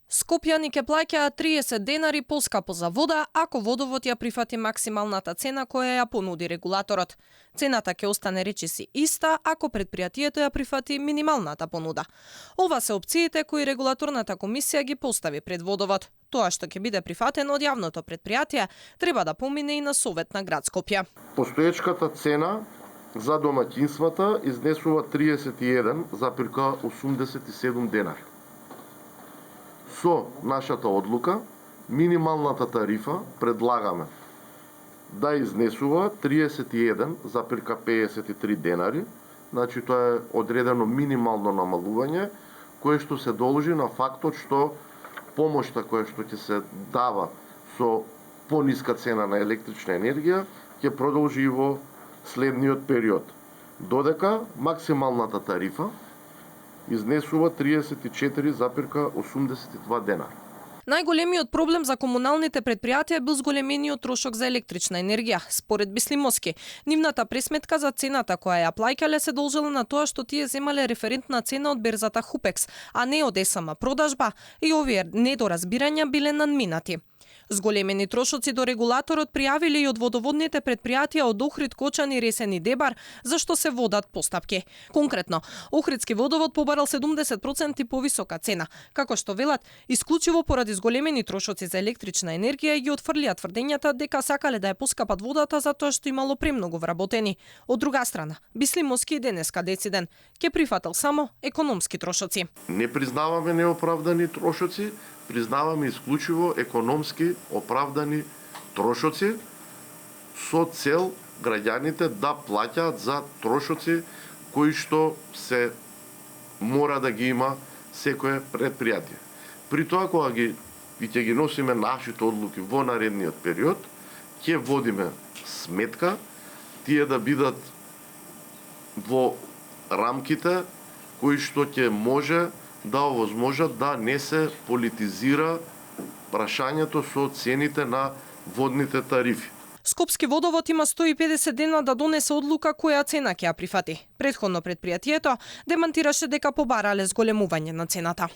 Скопјани ќе плаќаат 30 денари поскапо за вода ако водовод ја прифати максималната цена која ја понуди регулаторот. Цената ќе остане речиси иста ако предпријатието ја прифати минималната понуда. Ова се опциите кои регулаторната комисија ги постави пред водовод. Тоа што ќе биде прифатено од јавното предпријатие треба да помине и на Совет на град Скопје. Постоечката цена за домаќинствата изнесува 31,87 денари. Со нашата одлука, минималната тарифа предлагаме да изнесува 31,53 денари, значи тоа е одредено минимално намалување, кое што се должи на фактот што помошта која што ќе се дава со пониска цена на електрична енергија ќе продолжи и во следниот период. Додека максималната тарифа изнесува 34,82 денари. Најголемиот проблем за комуналните предпријатија бил зголемениот трошок за електрична енергија. Според Бислимовски, нивната пресметка за цената која ја плаќале се должела на тоа што тие земале референтна цена од берзата Хупекс, а не од СМ продажба, и овие недоразбирања биле надминати. Зголемени трошоци до регулаторот пријавиле и од водоводните предпријатија од Охрид, Кочани, Ресен и Дебар, за што се водат постапки. Конкретно, Охридски водовод побарал 70% повисока цена, како што велат, исклучиво поради зголемени трошоци за електрична енергија и ги отфрлија тврдењата дека сакале да ја поскапат водата затоа што имало премногу вработени. Од друга страна, Бислимовски и денеска дециден ќе прифатил само економски трошоци. Не признаваме неоправдани трошоци, признаваме исклучиво економски оправдани трошоци со цел граѓаните да плаќаат за трошоци кои што се мора да ги има секое предпријатие. При тоа кога ќе ги носиме нашите одлуки во наредниот период, ќе водиме сметка тие да бидат во рамките кои што ќе може да овозможат да не се политизира прашањето со цените на водните тарифи. Скопски водовод има 150 дена да донесе одлука која цена ќе ја прифати. Претходно предпријатието демантираше дека побарале зголемување на цената.